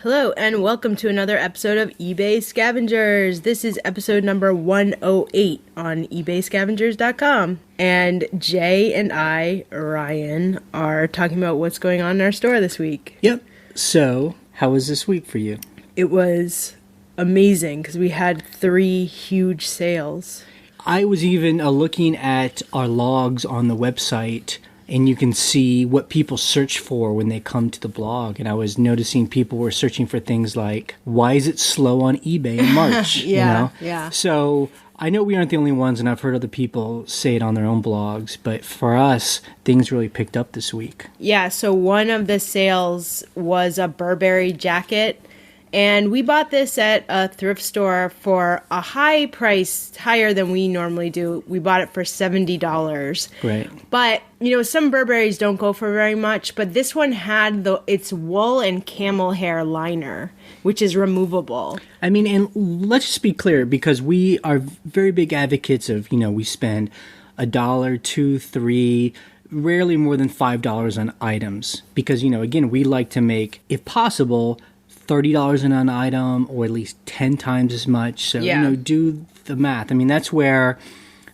Hello, and welcome to another episode of eBay Scavengers. This is episode number 108 on ebayscavengers.com. And Jay and I, Ryan, are talking about what's going on in our store this week. Yep. So, how was this week for you? It was amazing because we had 3 huge sales. I was even looking at our logs on the website, and you can see what people search for when they come to the blog. And I was noticing people were searching for things like, why is it slow on eBay in March? Yeah. So I know we aren't the only ones, and I've heard other people say it on their own blogs. But for us, things really picked up this week. Yeah, so one of the sales was a Burberry jacket. And we bought this at a thrift store for a high price, higher than we normally do. We bought it for $70. Right. But, some Burberrys don't go for very much. But this one had its wool and camel hair liner, which is removable. I mean, and let's just be clear, because we are very big advocates of, we spend $1, $2, $3, rarely more than $5 on items. Because, again, we like to make, if possible, $30 on an item, or at least 10 times as much. So, do the math. I mean, that's where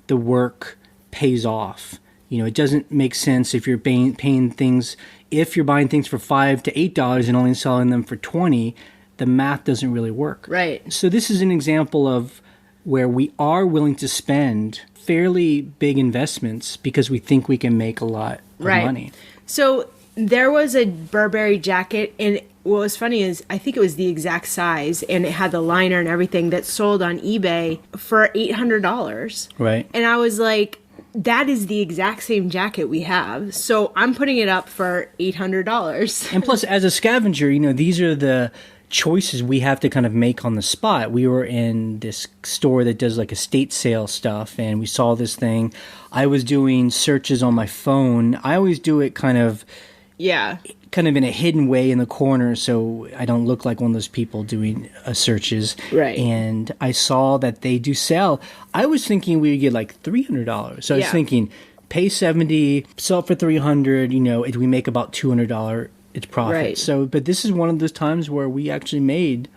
the work pays off. It doesn't make sense if you're paying things, if you're buying things for $5 to $8 and only selling them for $20, the math doesn't really work. Right. So this is an example of where we are willing to spend fairly big investments because we think we can make a lot of money. So there was a Burberry jacket, and what was funny is I think it was the exact size, and it had the liner and everything, that sold on eBay for $800. Right. And I was like, that is the exact same jacket we have. So I'm putting it up for $800. And plus, as a scavenger, these are the choices we have to kind of make on the spot. We were in this store that does like estate sale stuff, and we saw this thing. I was doing searches on my phone. I always do it kind of in a hidden way in the corner, so I don't look like one of those people doing searches. Right. And I saw that they do sell. I was thinking we would get like $300. So I was thinking, pay $70, sell it for $300. If we make about $200, it's profit. Right. So, but this is one of those times where we actually made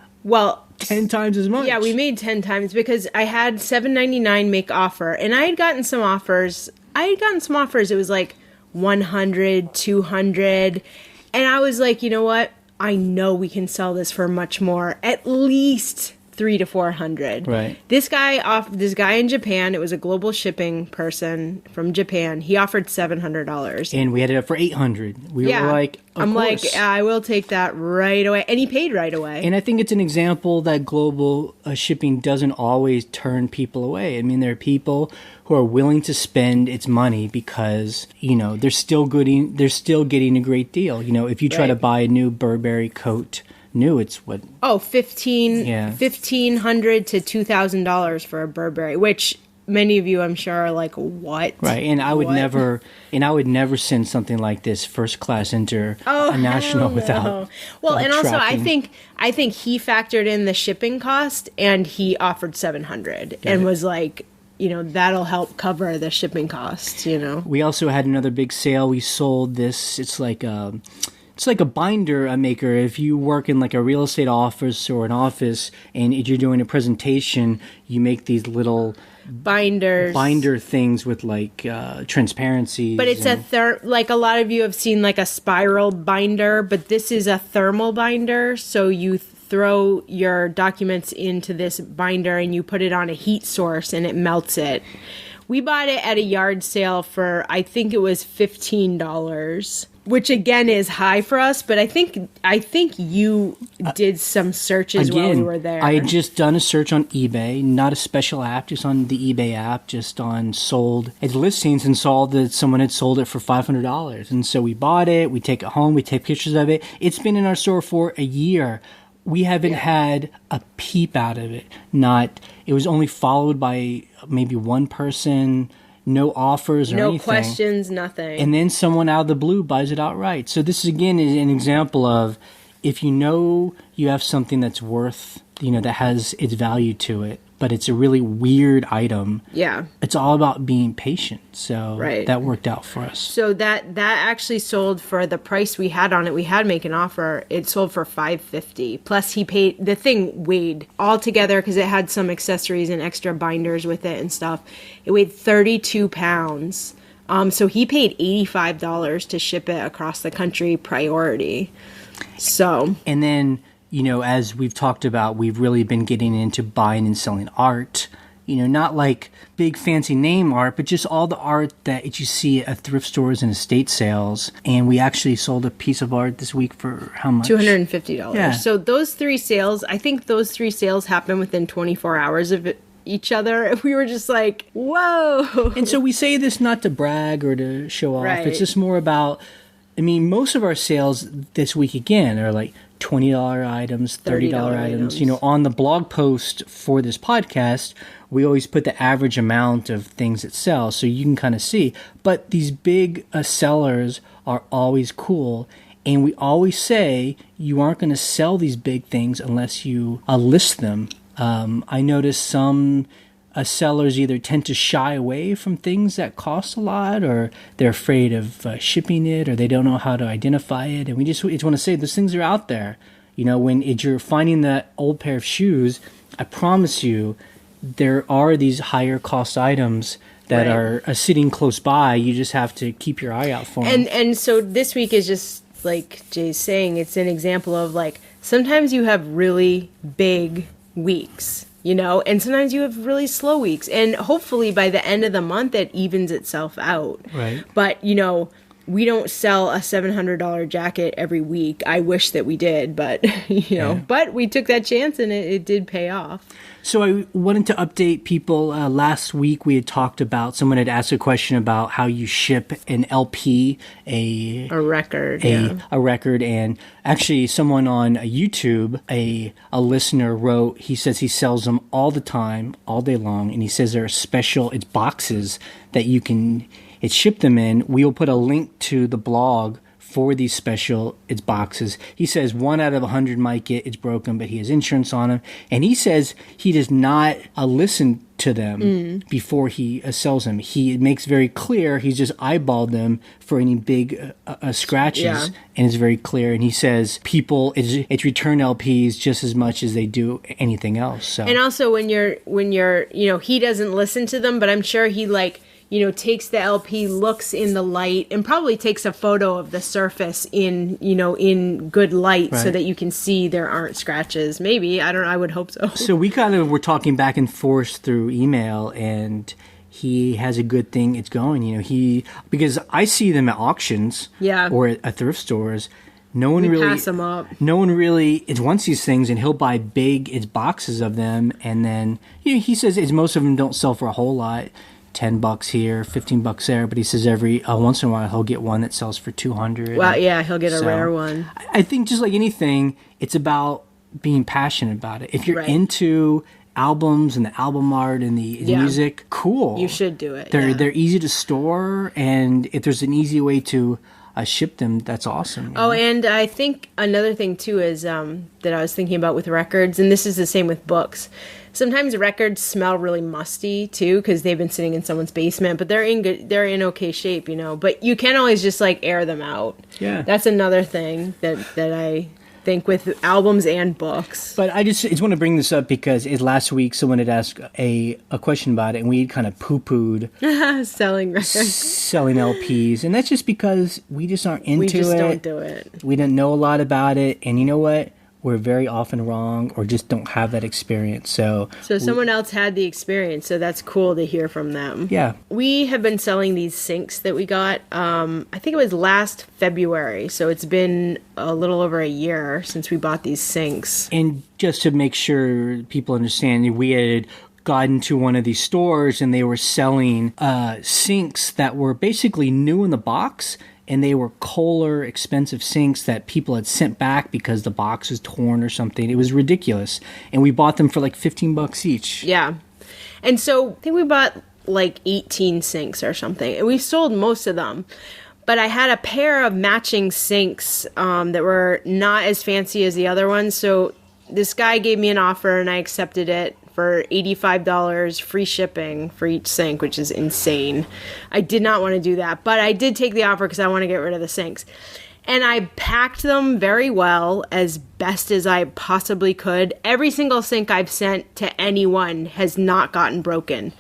10 times as much. Yeah, we made 10 times because I had $7.99 make offer, and I had gotten some offers. It was like 100, 200. And I was like, you know what? I know we can sell this for much more, at least 300 to 400. Right. This guy in Japan, it was a global shipping person from Japan. He offered $700, and we had it up for $800. We were like, I'm course. like, I will take that right away, and he paid right away. And I think it's an example that global shipping doesn't always turn people away. I mean, there are people who are willing to spend its money because they're still getting a great deal. If you try to buy a new Burberry coat. It's what? $1,500 to $2,000 for a Burberry, which many of you, I'm sure, are like, what? Right, and I would never send something like this first class into a national without. Well, and also, tracking. I think he factored in the shipping cost, and he offered $700, and was like, that'll help cover the shipping costs. We also had another big sale. We sold this. It's like a binder maker. If you work in like a real estate office or an office and you're doing a presentation, you make these little binder things with like transparency. But it's like a lot of you have seen like a spiral binder, but this is a thermal binder. So you throw your documents into this binder and you put it on a heat source and it melts it. We bought it at a yard sale for, I think it was $15, which again is high for us. But I think you did some searches while we were there. I had just done a search on eBay, not a special app, just on the eBay app, just on sold at listings, and saw that someone had sold it for $500. And so we bought it. We take it home. We take pictures of it. It's been in our store for a year. We haven't had a peep out of it. It was only followed by maybe one person, no offers or anything. No questions, nothing. And then someone out of the blue buys it outright. So this, again, is an example of if you have something that's worth, that has its value to it, but it's a really weird item. Yeah. It's all about being patient. So Right. that worked out for us. So that actually sold for the price we had on it. We had to make an offer. It sold for $550. Plus he paid, the thing weighed all together because it had some accessories and extra binders with it and stuff. It weighed 32 pounds. So he paid $85 to ship it across the country, priority. So. And then, you know, as we've talked about, we've really been getting into buying and selling art. You know, not like big fancy name art, but just all the art that you see at thrift stores and estate sales. And we actually sold a piece of art this week for how much? $250. Yeah. So those 3 sales, I think those 3 sales happened within 24 hours of each other. We were just like, whoa. And so we say this not to brag or to show off. Right. It's just more about, I mean, most of our sales this week, again, are like $20 items, $30 items. You know, on the blog post for this podcast, we always put the average amount of things that sell so you can kind of see. But these big sellers are always cool. And we always say you aren't going to sell these big things unless you list them. I noticed some sellers either tend to shy away from things that cost a lot, or they're afraid of shipping it, or they don't know how to identify it. And we just want to say those things are out there. You know, when you're finding that old pair of shoes, I promise you, there are these higher cost items that are sitting close by. You just have to keep your eye out for them. And so this week is just like Jay's saying, it's an example of like, sometimes you have really big weeks, you know, and sometimes you have really slow weeks. And hopefully by the end of the month, it evens itself out. Right. But, you know, we don't sell a $700 jacket every week. I wish that we did, but, you know, but we took that chance and it did pay off. So I wanted to update people. Last week we had talked about, someone had asked a question about how you ship an LP, a record, a record. And actually someone on YouTube, a listener wrote, he says he sells them all the time, all day long. And he says there are special, it's boxes that you can, it's shipped them in. We will put a link to the blog for these special, it's boxes. He says 1 out of 100 might get it's broken, but he has insurance on them. And he says he does not listen to them before he sells them. He makes very clear he's just eyeballed them for any big scratches, and it's very clear. And he says people, it's return LPs just as much as they do anything else. So. And also when you're, you know, he doesn't listen to them, but I'm sure he like, you know, takes the LP, looks in the light, and probably takes a photo of the surface in, you know, in good light so that you can see there aren't scratches. Maybe. I would hope so. So we kind of were talking back and forth through email, and he has a good thing it's going. You know, because I see them at auctions or at thrift stores. No one really pass them up. No one really wants these things, and he'll buy big boxes of them, and then he says most of them don't sell for a whole lot. $10 here, $15 there, but he says every once in a while he'll get one that sells for $200. Well, yeah, he'll get a rare one. I think just like anything, it's about being passionate about it. If you're into albums and the album art and the music, cool. You should do it. They're easy to store, and if there's an easy way to ship them, that's awesome. Oh, and I think another thing too is that I was thinking about with records, and this is the same with books. Sometimes records smell really musty too because they've been sitting in someone's basement, but they're in okay shape, you know. But you can't always just like air them out. Yeah, that's another thing that I think with albums and books. But I just want to bring this up because last week someone had asked a question about it, and we kind of poo-pooed selling records, selling LPs, and that's just because we just aren't into it. We just don't do it. We didn't know a lot about it, and you know what? We're very often wrong or just don't have that experience. So someone else had the experience, so that's cool to hear from them. Yeah. We have been selling these sinks that we got, I think it was last February, so it's been a little over a year since we bought these sinks. And just to make sure people understand, we had gotten to one of these stores and they were selling sinks that were basically new in the box. And they were Kohler expensive sinks that people had sent back because the box was torn or something. It was ridiculous. And we bought them for like $15 each. Yeah. And so I think we bought like 18 sinks or something. And we sold most of them. But I had a pair of matching sinks that were not as fancy as the other ones. So this guy gave me an offer and I accepted it for $85 free shipping for each sink, which is insane. I did not want to do that, but I did take the offer because I want to get rid of the sinks. And I packed them very well, as best as I possibly could. Every single sink I've sent to anyone has not gotten broken.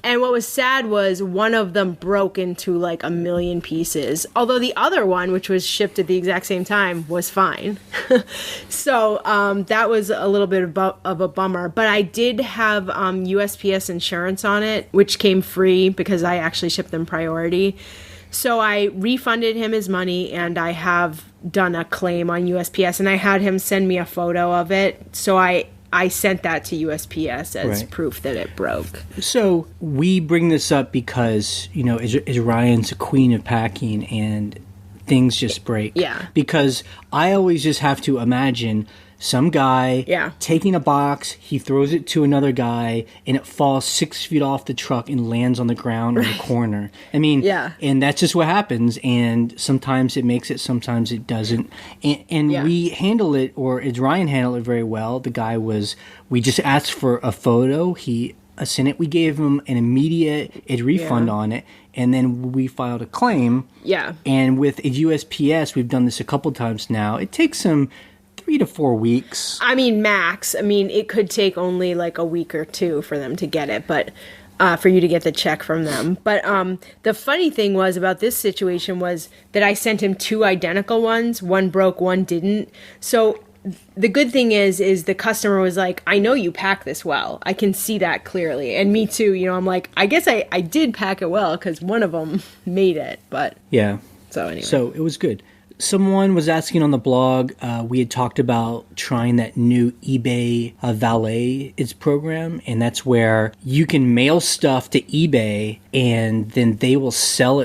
And what was sad was one of them broke into like a million pieces. Although the other one, which was shipped at the exact same time, was fine. So that was a little bit of a bummer. But I did have USPS insurance on it, which came free because I actually shipped them priority. So I refunded him his money, and I have done a claim on USPS, and I had him send me a photo of it. So I sent that to USPS as proof that it broke. So we bring this up because, you know, is Ryan's a queen of packing and things just break. Yeah. Because I always just have to imagine some guy taking a box, he throws it to another guy, and it falls 6 feet off the truck and lands on the ground or the corner. I mean, and that's just what happens. And sometimes it makes it, sometimes it doesn't. And we handle it, or Ryan handled it very well. The guy we just asked for a photo. He sent it. We gave him an immediate refund on it. And then we filed a claim. Yeah. And with USPS, we've done this a couple times now. It takes some 3 to 4 weeks. I mean, max. I mean, it could take only like a week or two for them to get it, but for you to get the check from them. But the funny thing was about this situation was that I sent him 2 identical ones. One broke, one didn't. So the good thing is the customer was like, I know you pack this well. I can see that clearly. And me too. You know, I'm like, I guess I did pack it well because one of them made it. But yeah. So anyway. So it was good. Someone was asking on the blog, we had talked about trying that new eBay Valet program, and that's where you can mail stuff to eBay, and then they will sell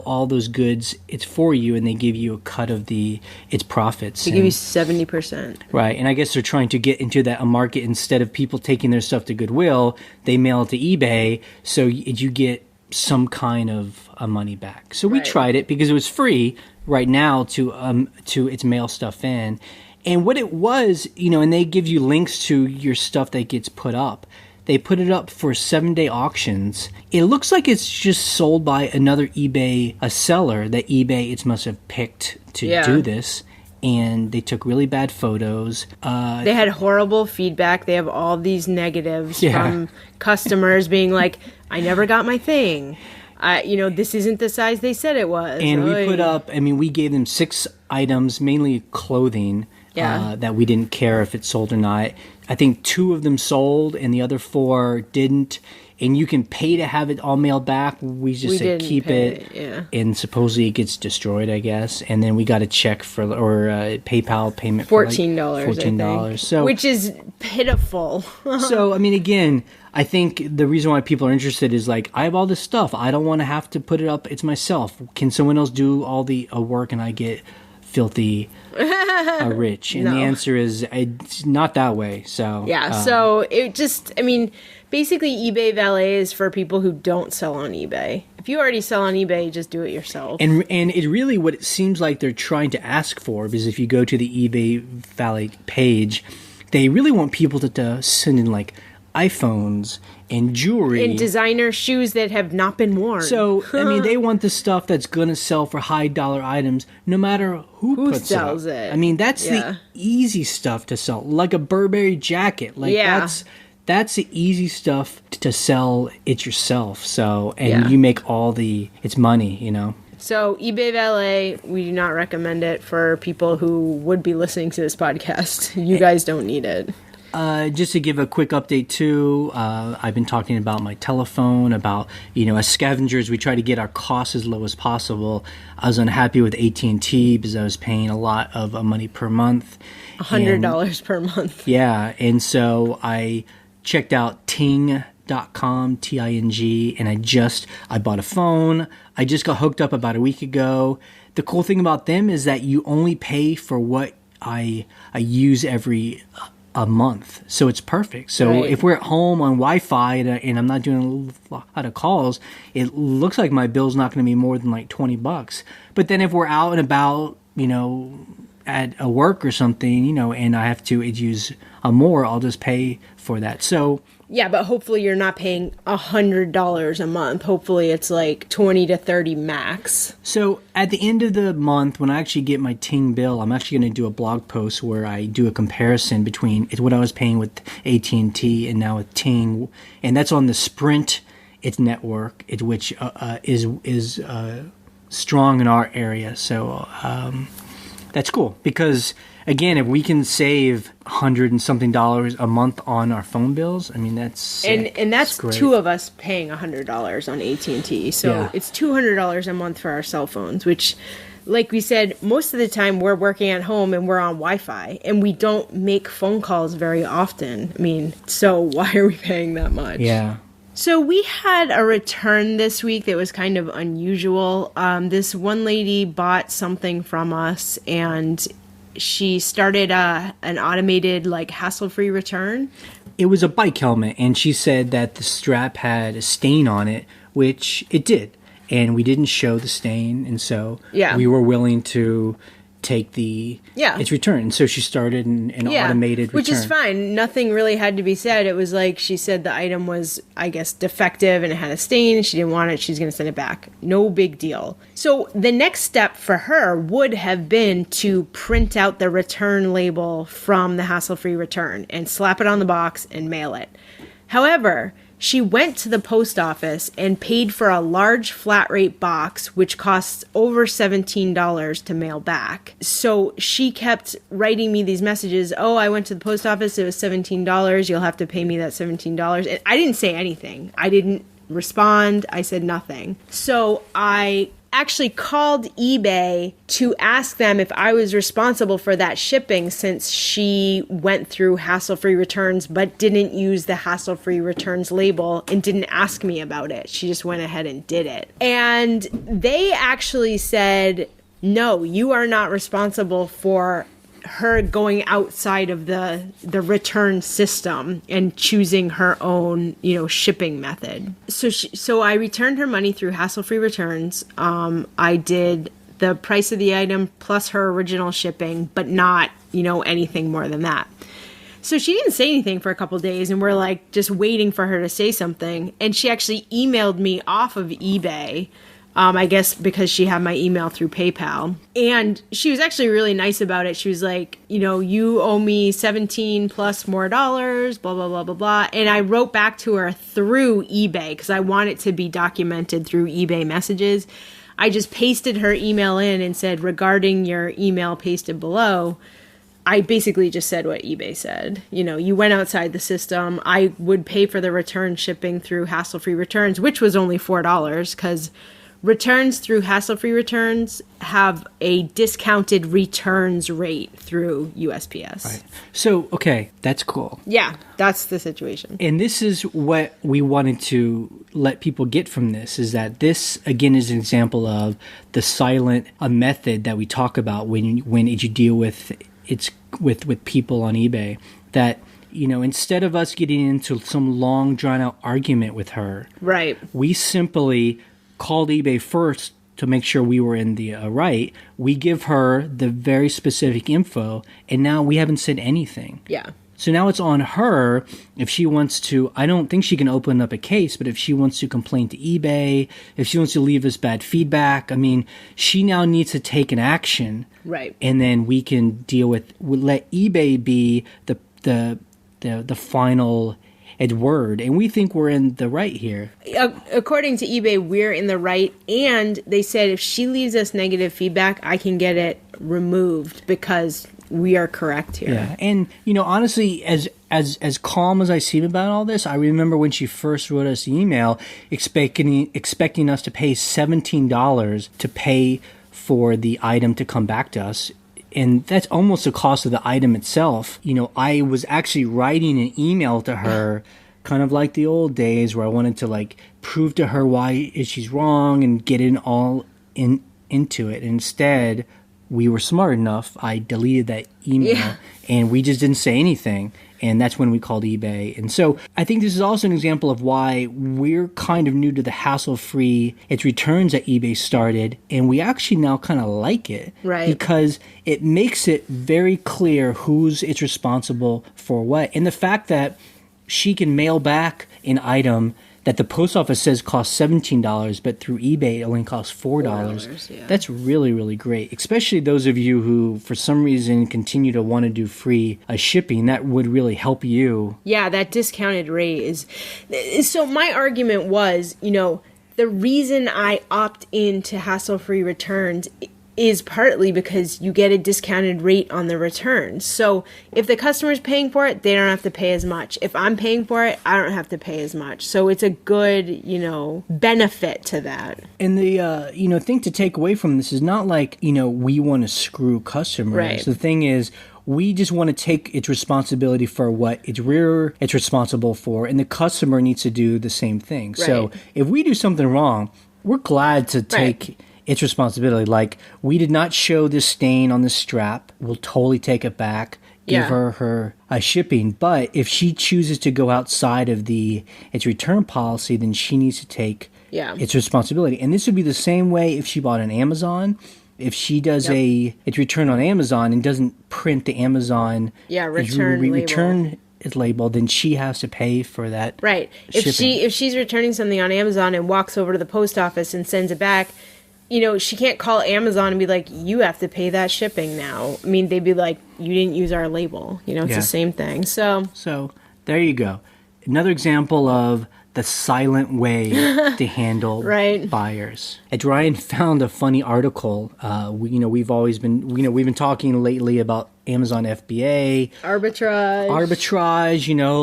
all those goods. It's for you, and they give you a cut of its profits. They give you 70%. Right, and I guess they're trying to get into that market. Instead of people taking their stuff to Goodwill, they mail it to eBay, so you get some kind of money back. So we tried it because it was free right now to its mail stuff in. And what it was, you know, and they give you links to your stuff that gets put up. They put it up for 7-day auctions. It looks like it's just sold by another eBay, a seller that eBay must have picked to do this. And they took really bad photos. They had horrible feedback. They have all these negatives from customers being like, I never got my thing. You know, this isn't the size they said it was. And we put up, I mean, we gave them 6 items, mainly clothing, that we didn't care if it sold or not. I think 2 of them sold and the other 4 didn't. And you can pay to have it all mailed back. We said keep it. And supposedly it gets destroyed, I guess. And then we got a check or a PayPal payment for $14. $14. So, which is pitiful. So, I mean, again, I think the reason why people are interested is like, I have all this stuff. I don't want to have to put it up. It's myself. Can someone else do all the work and I get filthy rich? And the answer is it's not that way. So so it just, I mean, basically eBay Valet is for people who don't sell on eBay. If you already sell on eBay, just do it yourself. And it really, what it seems like they're trying to ask for, because if you go to the eBay Valet page, they really want people to send in like iPhones and jewelry and designer shoes that have not been worn. So I mean, they want the stuff that's going to sell for high dollar items, no matter who puts sells it. I mean, that's the easy stuff to sell, like a Burberry jacket. Like that's the easy stuff to sell it yourself. So and you make it's money, you know. So eBay Valet, we do not recommend it for people who would be listening to this podcast. You guys don't need it. Just to give a quick update too, I've been talking about my telephone, about, you know, as Scavengers, we try to get our costs as low as possible. I was unhappy with AT&T because I was paying a lot of money per month. $100 per month. Yeah, and so I checked out Ting.com, Ting, and I bought a phone. I just got hooked up about a week ago. The cool thing about them is that you only pay for what I use every a month, so it's perfect. So if we're at home on Wi-Fi and I'm not doing a lot of calls, it looks like my bill's not going to be more than like $20. But then if we're out and about, you know, at a work or something, and I have to use more, I'll just pay for that. So yeah, but hopefully you're not paying $100 a month. Hopefully it's like 20 to 30 max. So at the end of the month, when I actually get my Ting bill, I'm actually going to do a blog post where I do a comparison between what I was paying with AT&T and now with Ting, and that's on the Sprint network, which is strong in our area. So that's cool because, again, if we can save $100 and something a month on our phone bills, I mean, that's sick. And that's great. Two of us paying $100 on AT&T. So it's $200 a month for our cell phones, which, like we said, most of the time we're working at home and we're on Wi-Fi and we don't make phone calls very often. I mean, so why are we paying that much? Yeah. So we had a return this week that was kind of unusual. This one lady bought something from us and she started an automated, hassle-free return. It was a bike helmet, and she said that the strap had a stain on it, which it did. And we didn't show the stain, and so we were willing to take its return. And so she started an automated return. Which is fine. Nothing really had to be said. It was like she said the item was, I guess, defective and it had a stain. She didn't want it. She's going to send it back. No big deal. So the next step for her would have been to print out the return label from the hassle-free return and slap it on the box and mail it. However, she went to the post office and paid for a large flat rate box, which costs over $17 to mail back. So she kept writing me these messages. Oh, I went to the post office. It was $17. You'll have to pay me that $17. And I didn't say anything. I didn't respond. I said nothing. So I actually called eBay to ask them if I was responsible for that shipping since she went through hassle-free returns but didn't use the hassle-free returns label and didn't ask me about it. She just went ahead and did it. And they actually said, no, you are not responsible for her going outside of the return system and choosing her own, shipping method. So I returned her money through hassle-free returns. I did the price of the item plus her original shipping, but not, anything more than that. So she didn't say anything for a couple of days, and we're just waiting for her to say something. And she actually emailed me off of eBay. I guess because she had my email through PayPal. And she was actually really nice about it. She was like, you owe me 17 plus more dollars, blah, blah, blah, blah, blah. And I wrote back to her through eBay because I want it to be documented through eBay messages. I just pasted her email in and said, regarding your email pasted below, I basically just said what eBay said. You went outside the system. I would pay for the return shipping through hassle-free returns, which was only $4 because returns through hassle-free returns have a discounted returns rate through USPS. Right. So, okay, that's cool. Yeah, that's the situation. And this is what we wanted to let people get from this, is that this, again, is an example of the silent method that we talk about when you deal with people on eBay. That, instead of us getting into some long, drawn-out argument with her, right, we simply called eBay first to make sure we were in the right. We give her the very specific info, and now we haven't said anything. Yeah. So now it's on her if she wants to. I don't think she can open up a case, but if she wants to complain to eBay, if she wants to leave us bad feedback, I mean, she now needs to take an action. Right. And then we can let eBay be the final word, and we think we're in the right here. According to eBay, we're in the right, and they said if she leaves us negative feedback, I can get it removed because we are correct here. Yeah, and honestly, as calm as I seem about all this, I remember when she first wrote us an email expecting us to pay $17 to pay for the item to come back to us. And that's almost the cost of the item itself. I was actually writing an email to her, kind of like the old days where I wanted to prove to her why she's wrong and get it all into it. Instead, we were smart enough. I deleted that email and we just didn't say anything. And that's when we called eBay. And so I think this is also an example of why we're kind of new to the hassle-free its returns that eBay started. And we actually now kind of like it. Right. Because it makes it very clear who's it's responsible for what. And the fact that she can mail back an item that the post office says costs $17, but through eBay it only costs $4. Yeah. That's really, really great. Especially those of you who, for some reason, continue to want to do free shipping. That would really help you. Yeah, that discounted rate is... So my argument was, the reason I opt into hassle-free returns is partly because you get a discounted rate on the returns. So if the customer's paying for it, they don't have to pay as much. If I'm paying for it, I don't have to pay as much. So it's a good, benefit to that. And the, thing to take away from this is not like, we want to screw customers. Right. The thing is, we just want to take its responsibility for what it's responsible for, and the customer needs to do the same thing. Right. So if we do something wrong, we're glad to take its responsibility. Like, we did not show this stain on the strap. We'll totally take it back. Give her shipping. But if she chooses to go outside of its return policy, then she needs to take its responsibility. And this would be the same way if she bought on Amazon. If she does its return on Amazon and doesn't print the Amazon return label, then she has to pay for that. Right. Shipping. If she's returning something on Amazon and walks over to the post office and sends it back, she can't call Amazon and be like, you have to pay that shipping now. I mean, they'd be like, you didn't use our label. It's the same thing. So there you go. Another example of the silent way to handle buyers. Ryan found a funny article. We've been talking lately about Amazon FBA. Arbitrage,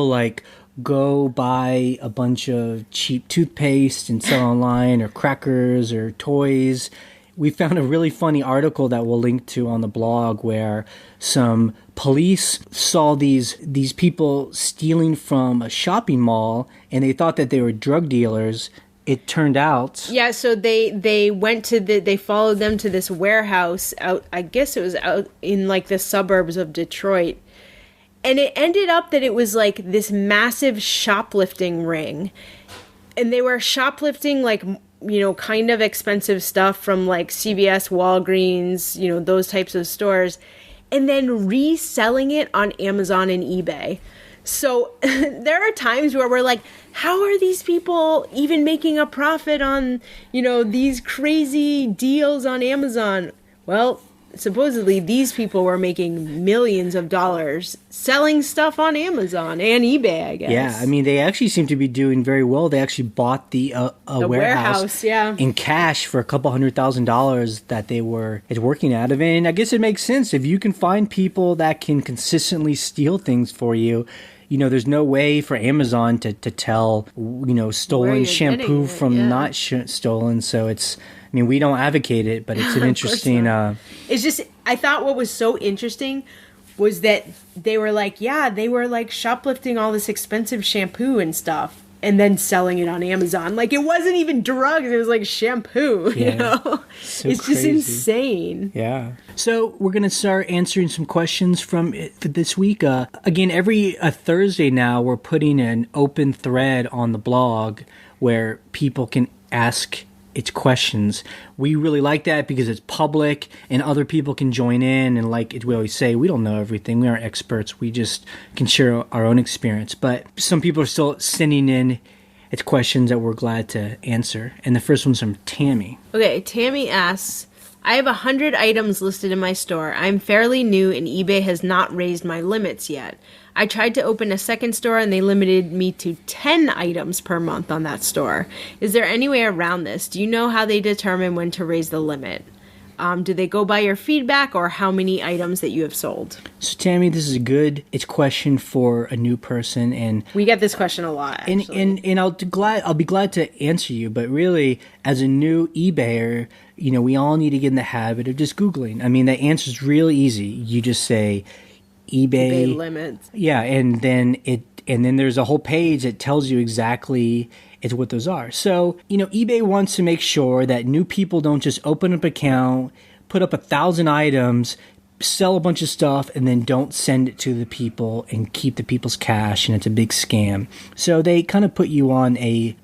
like go buy a bunch of cheap toothpaste and sell online, or crackers or toys. We found a really funny article that we'll link to on the blog where some police saw these people stealing from a shopping mall, and they thought that they were drug dealers. It turned out... Yeah, so they went to they followed them to this warehouse out, I guess it was out in like the suburbs of Detroit. And it ended up that it was like this massive shoplifting ring. And they were shoplifting like, kind of expensive stuff from like CVS, Walgreens, those types of stores, and then reselling it on Amazon and eBay. So there are times where we're like, how are these people even making a profit on, these crazy deals on Amazon? Well, supposedly these people were making millions of dollars selling stuff on Amazon and eBay, I guess. Yeah, I mean, they actually seem to be doing very well. They actually bought the warehouse in cash for a couple $100,000 that it's working out of. And I guess it makes sense. If you can find people that can consistently steal things for you, there's no way for Amazon to tell, stolen shampoo from not stolen. So it's... I mean, we don't advocate it, but it's an interesting... It's just, I thought what was so interesting was that they were like shoplifting all this expensive shampoo and stuff and then selling it on Amazon. Like, it wasn't even drugs, it was like shampoo, So it's crazy. Just insane. Yeah. So we're going to start answering some questions for this week. Again, every Thursday now, we're putting an open thread on the blog where people can ask its questions. We really like that because it's public and other people can join in, and like we always say, we don't know everything. We aren't experts. We just can share our own experience. But some people are still sending in its questions that we're glad to answer. And the first one's from Tammy. Okay, Tammy asks, I have 100 items listed in my store. I'm fairly new and eBay has not raised my limits yet. I tried to open a second store and they limited me to 10 items per month on that store. Is there any way around this? Do you know how they determine when to raise the limit? Do they go by your feedback or how many items that you have sold? So Tammy, this is it's question for a new person, and we get this question a lot. Actually. And I'll be glad to answer you, but really, as a new eBayer, we all need to get in the habit of just Googling. I mean, the answer is really easy. You just say eBay limits. Yeah, and then there's a whole page that tells you exactly what those are. So, eBay wants to make sure that new people don't just open up an account, put up 1,000 items, sell a bunch of stuff, and then don't send it to the people and keep the people's cash, and it's a big scam. So they kind of put you on a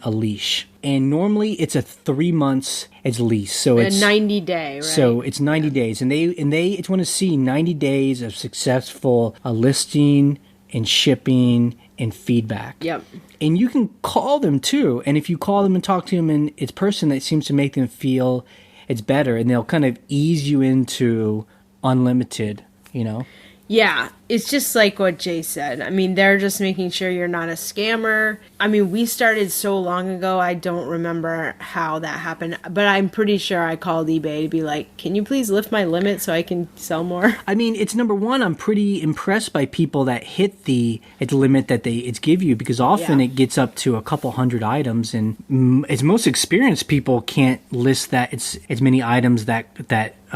leash. And normally it's a 3 months as lease. So it's a 90-day, right? So it's 90 days. And they just want to see 90 days of successful listing and shipping and feedback. Yep. And you can call them too. And if you call them and talk to them in its person, that seems to make them feel it's better, and they'll kind of ease you into unlimited, you know? Yeah, it's just like what Jay said. I mean, they're just making sure you're not a scammer. I mean, we started so long ago, I don't remember how that happened. But I'm pretty sure I called eBay to be like, can you please lift my limit so I can sell more? I mean, it's number one, I'm pretty impressed by people that hit the limit that it's give you, because often it gets up to a couple hundred items, and as most experienced people can't list that it's as many items that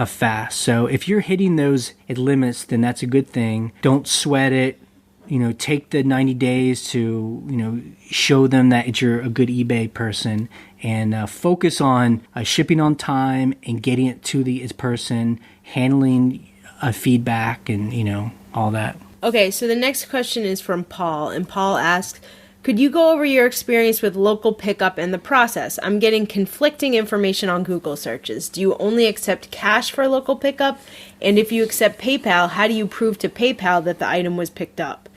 fast. So if you're hitting those limits, then that's a good thing. Don't sweat it. You know, take the 90 days to, you know, show them that you're a good eBay person, and focus on shipping on time and getting it to its person, handling feedback, and, you know, all that. Okay, so the next question is from Paul, and Paul asks, could you go over your experience with local pickup and the process? I'm getting conflicting information on Google searches. Do you only accept cash for local pickup? And if you accept PayPal, how do you prove to PayPal that the item was picked up?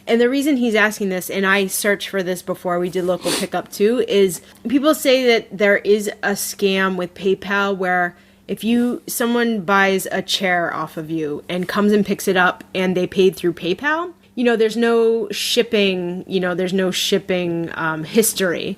And the reason he's asking this, and I searched for this before we did local pickup too, is people say that there is a scam with PayPal where if someone buys a chair off of you and comes and picks it up and they paid through PayPal, you know, there's no shipping, history.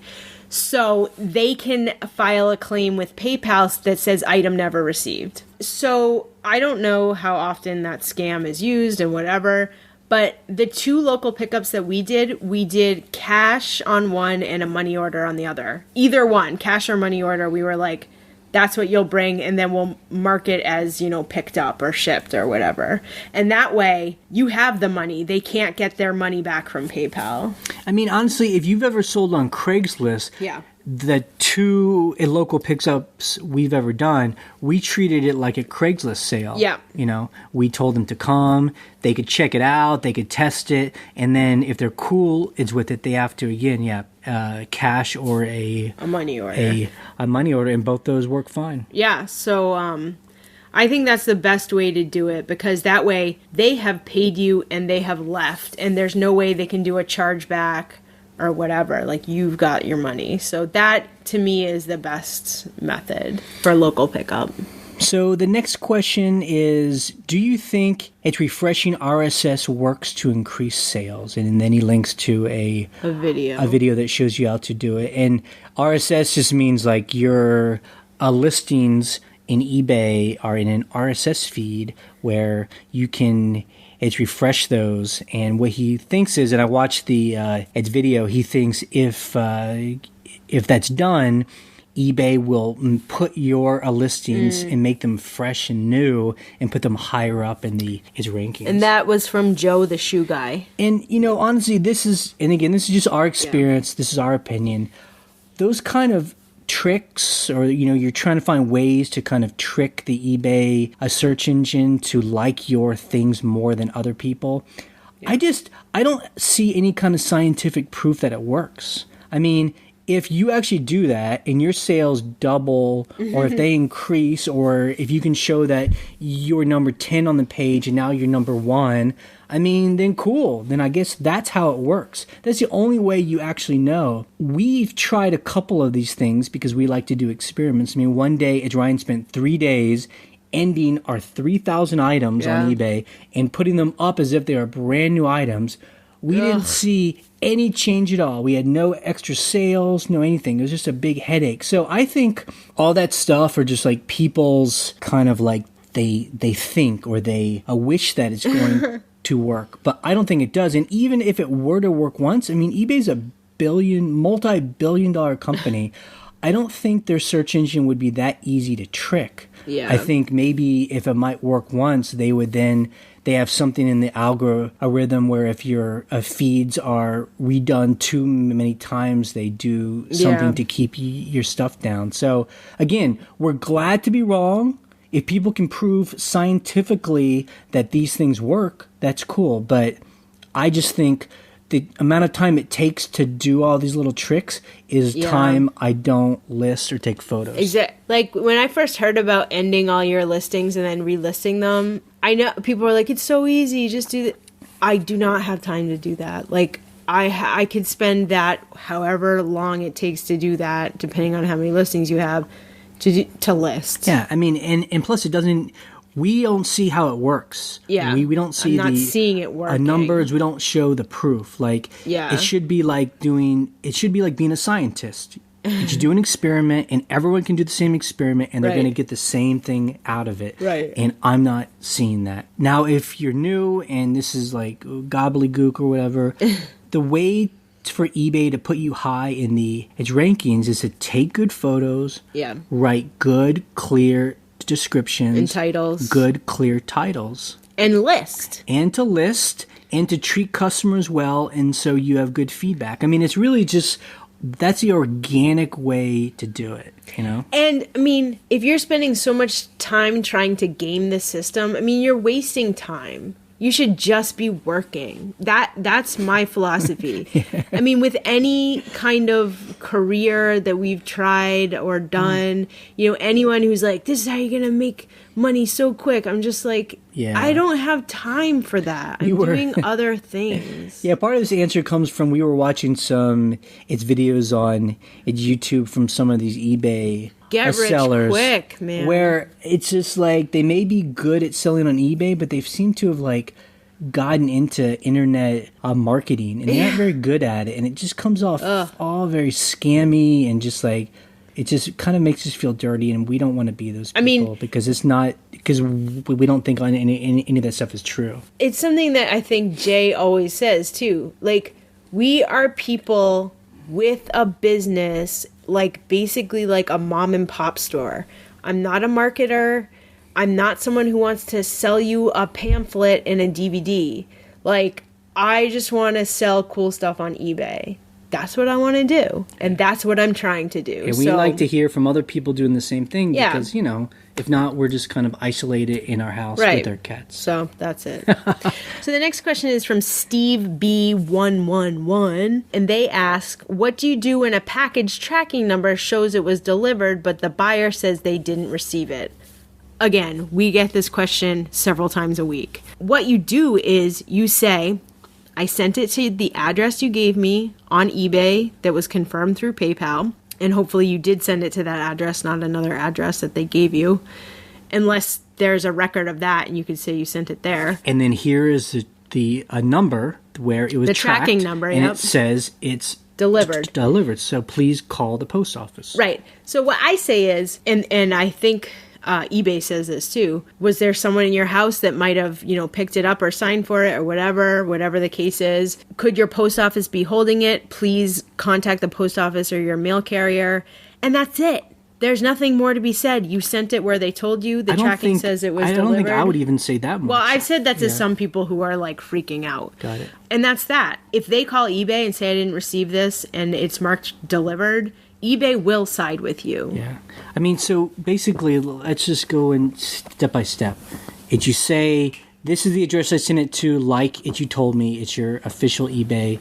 So they can file a claim with PayPal that says item never received. So I don't know how often that scam is used and whatever, but the two local pickups that we did cash on one and a money order on the other. Either one, cash or money order, we were like, that's what you'll bring, and then we'll mark it as, you know, picked up or shipped or whatever. And that way, you have the money. They can't get their money back from PayPal. I mean, honestly, if you've ever sold on Craigslist, the two local pickups we've ever done, we treated it like a Craigslist sale. Yeah. You know, we told them to come, they could check it out, they could test it, and then if they're cool, it's with it, they have to, again, cash or a money order. A money order, and both those work fine. Yeah, so I think that's the best way to do it, because that way they have paid you and they have left, and there's no way they can do a chargeback or whatever. Like, you've got your money. So that, to me, is the best method for local pickup. So the next question is, do you think it's refreshing RSS works to increase sales? And then he links to a video that shows you how to do it. And RSS just means like your listings in eBay are in an RSS feed where you can refresh those. And what he thinks is, and I watched its video, he thinks if that's done, eBay will put your listings and make them fresh and new and put them higher up in his rankings. And that was from Joe, the shoe guy. And, you know, honestly, this is just our experience. Yeah. This is our opinion. Those kind of tricks, or, you know, you're trying to find ways to kind of trick the eBay search engine to like your things more than other people. Yeah. I don't see any kind of scientific proof that it works. I mean, if you actually do that and your sales double, or if they increase, or if you can show that you're number 10 on the page and now you're number 1, I mean, then cool. Then I guess that's how it works. That's the only way you actually know. We've tried a couple of these things because we like to do experiments. I mean, one day, Ryan spent 3 days ending our 3,000 items on eBay and putting them up as if they are brand new items. We didn't see any change at all. We had no extra sales, no anything. It was just a big headache. So I think all that stuff are just like people's kind of like they think, or they wish that it's going to work. But I don't think it does. And even if it were to work once, I mean, eBay's a multi-billion-dollar company. I don't think their search engine would be that easy to trick. Yeah. I think maybe if it might work once, they have something in the algorithm where if your feeds are redone too many times, they do something to keep your stuff down. So again, we're glad to be wrong. if people can prove scientifically that these things work, that's cool. But I just think the amount of time it takes to do all these little tricks is time I don't list or take photos. Exactly. Like when I first heard about ending all your listings and then relisting them, I know people were like, it's so easy, just do that. I do not have time to do that. Like I could spend that however long it takes to do that, depending on how many listings you have, to list. Yeah, I mean, and plus it doesn't. We don't see how it works. Yeah, we don't see I'm not seeing it working. Numbers. We don't show the proof. Like, it should be like being a scientist. You should do an experiment, and everyone can do the same experiment, and they're going to get the same thing out of it. Right. And I'm not seeing that. Now, if you're new and this is like gobbledygook or whatever, the way for eBay to put you high in its rankings is to take good photos, write good, clear descriptions and titles, good, clear titles, and list, and to treat customers well, and so you have good feedback. I mean, it's really just that's the organic way to do it, you know? And I mean, if you're spending so much time trying to game the system, I mean, you're wasting time. You should just be working. That's my philosophy. I mean, with any kind of career that we've tried or done, you know, anyone who's like, this is how you're going to make money so quick. I'm just like, I don't have time for that. I'm doing other things. Yeah, part of this answer comes from we were watching its videos on YouTube from some of these eBay sellers. Get rich quick, man. Where it's just like they may be good at selling on eBay, but they seem to have like gotten into internet marketing, and they're not very good at it, and it just comes off all very scammy and just like it just kind of makes us feel dirty, and we don't want to be those people because we don't think on any of that stuff is true. It's something that I think Jay always says too. Like, we are people with a business, like basically like a mom and pop store. I'm not a marketer. I'm not someone who wants to sell you a pamphlet and a DVD. Like, I just want to sell cool stuff on eBay. That's what I want to do. And that's what I'm trying to do. And we like to hear from other people doing the same thing because, you know, if not, we're just kind of isolated in our house with our cats. So that's it. So the next question is from Steve B111. And they ask, what do you do when a package tracking number shows it was delivered, but the buyer says they didn't receive it? Again, we get this question several times a week. What you do is you say, I sent it to the address you gave me on eBay that was confirmed through PayPal. And hopefully you did send it to that address, not another address that they gave you. Unless there's a record of that and you could say you sent it there. And then here is a number where it was the tracked, tracking number, and it says it's delivered. Delivered. So please call the post office. Right. So what I say is, and I think eBay says this too, was there someone in your house that might have, you know, picked it up or signed for it or whatever the case is? Could your post office be holding it? Please contact the post office or your mail carrier. And that's it. There's nothing more to be said. You sent it where they told you. The tracking says it was delivered. I don't think I would even say that much. Well, I've said that to some people who are like freaking out. Got it. And that's that. If they call eBay and say I didn't receive this and it's marked delivered, eBay will side with you. Yeah. I mean, so basically, let's just go in step by step. If you say, this is the address I sent it to, like you told me, it's your official eBay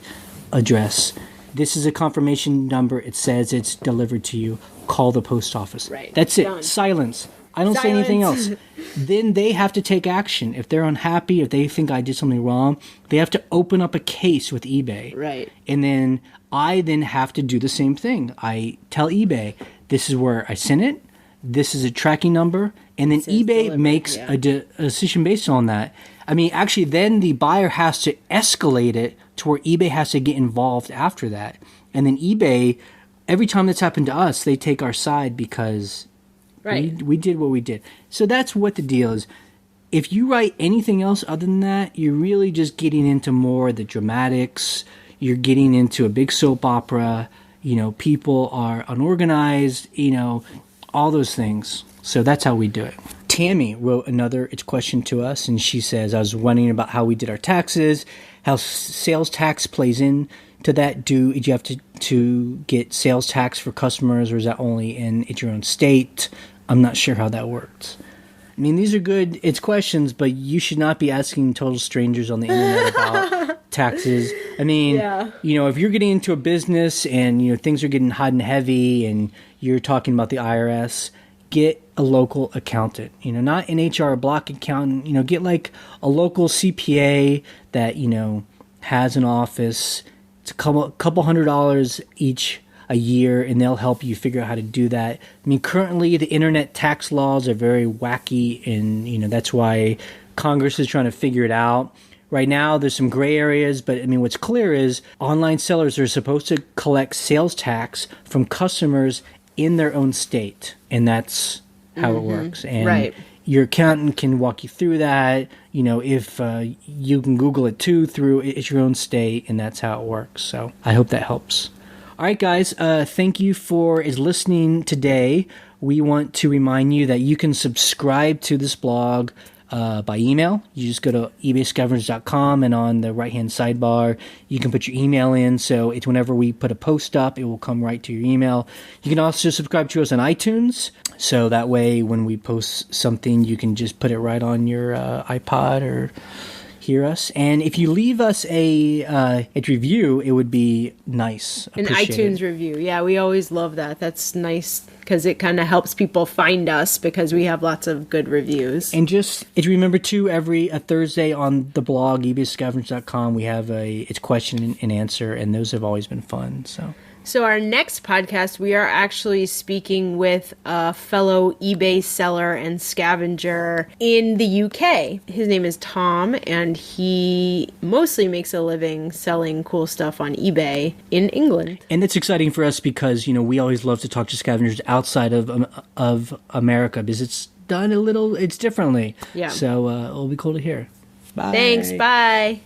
address. This is a confirmation number. It says it's delivered to you. Call the post office. Right. That's it. Done. Silence. I don't say anything else. Then they have to take action. If they're unhappy, if they think I did something wrong, they have to open up a case with eBay. Right. And then I have to do the same thing. I tell eBay, this is where I sent it. This is a tracking number. And then eBay makes a decision based on that. I mean, actually, then the buyer has to escalate it to where eBay has to get involved after that. And then eBay, every time that's happened to us, they take our side because we did what we did. So that's what the deal is. If you write anything else other than that, you're really just getting into more of the dramatics. You're getting into a big soap opera. You know, people are unorganized, you know, all those things. So that's how we do it. Tammy wrote another question to us, and she says, I was wondering about how we did our taxes, how sales tax plays in to that. Did you have to get sales tax for customers, or is that only in your own state? I'm not sure how that works. mean, these are good. It's questions, but you should not be asking total strangers on the internet about taxes. I mean, if you're getting into a business and, things are getting hot and heavy and you're talking about the IRS, get a local accountant, not an HR block accountant, get like a local CPA that, has an office. It's a couple $100 each a year, and they'll help you figure out how to do that. I mean, currently the internet tax laws are very wacky, and, that's why Congress is trying to figure it out. Right now, there's some gray areas, but I mean, what's clear is online sellers are supposed to collect sales tax from customers in their own state, and that's how it works. And your accountant can walk you through that. If you can Google it too through it's your own state, and that's how it works. So I hope that helps. All right, guys, thank you for listening today. We want to remind you that you can subscribe to this blog by email. You just go to ebayscavengers.com, and on the right-hand sidebar, you can put your email in. So it's whenever we put a post up, it will come right to your email. You can also subscribe to us on iTunes. So that way, when we post something, you can just put it right on your iPod or hear us. And if you leave us a review, it would be nice. An iTunes review. Yeah, we always love that. That's nice because it kind of helps people find us because we have lots of good reviews. And just remember too, every Thursday on the blog, ebayscavengers.com, we have it's question and answer, and those have always been fun. So our next podcast, we are actually speaking with a fellow eBay seller and scavenger in the UK. His name is Tom, and he mostly makes a living selling cool stuff on eBay in England. And it's exciting for us because, we always love to talk to scavengers outside of America because it's done it's differently. Yeah. So it'll be cool to hear. Bye. Thanks. Bye.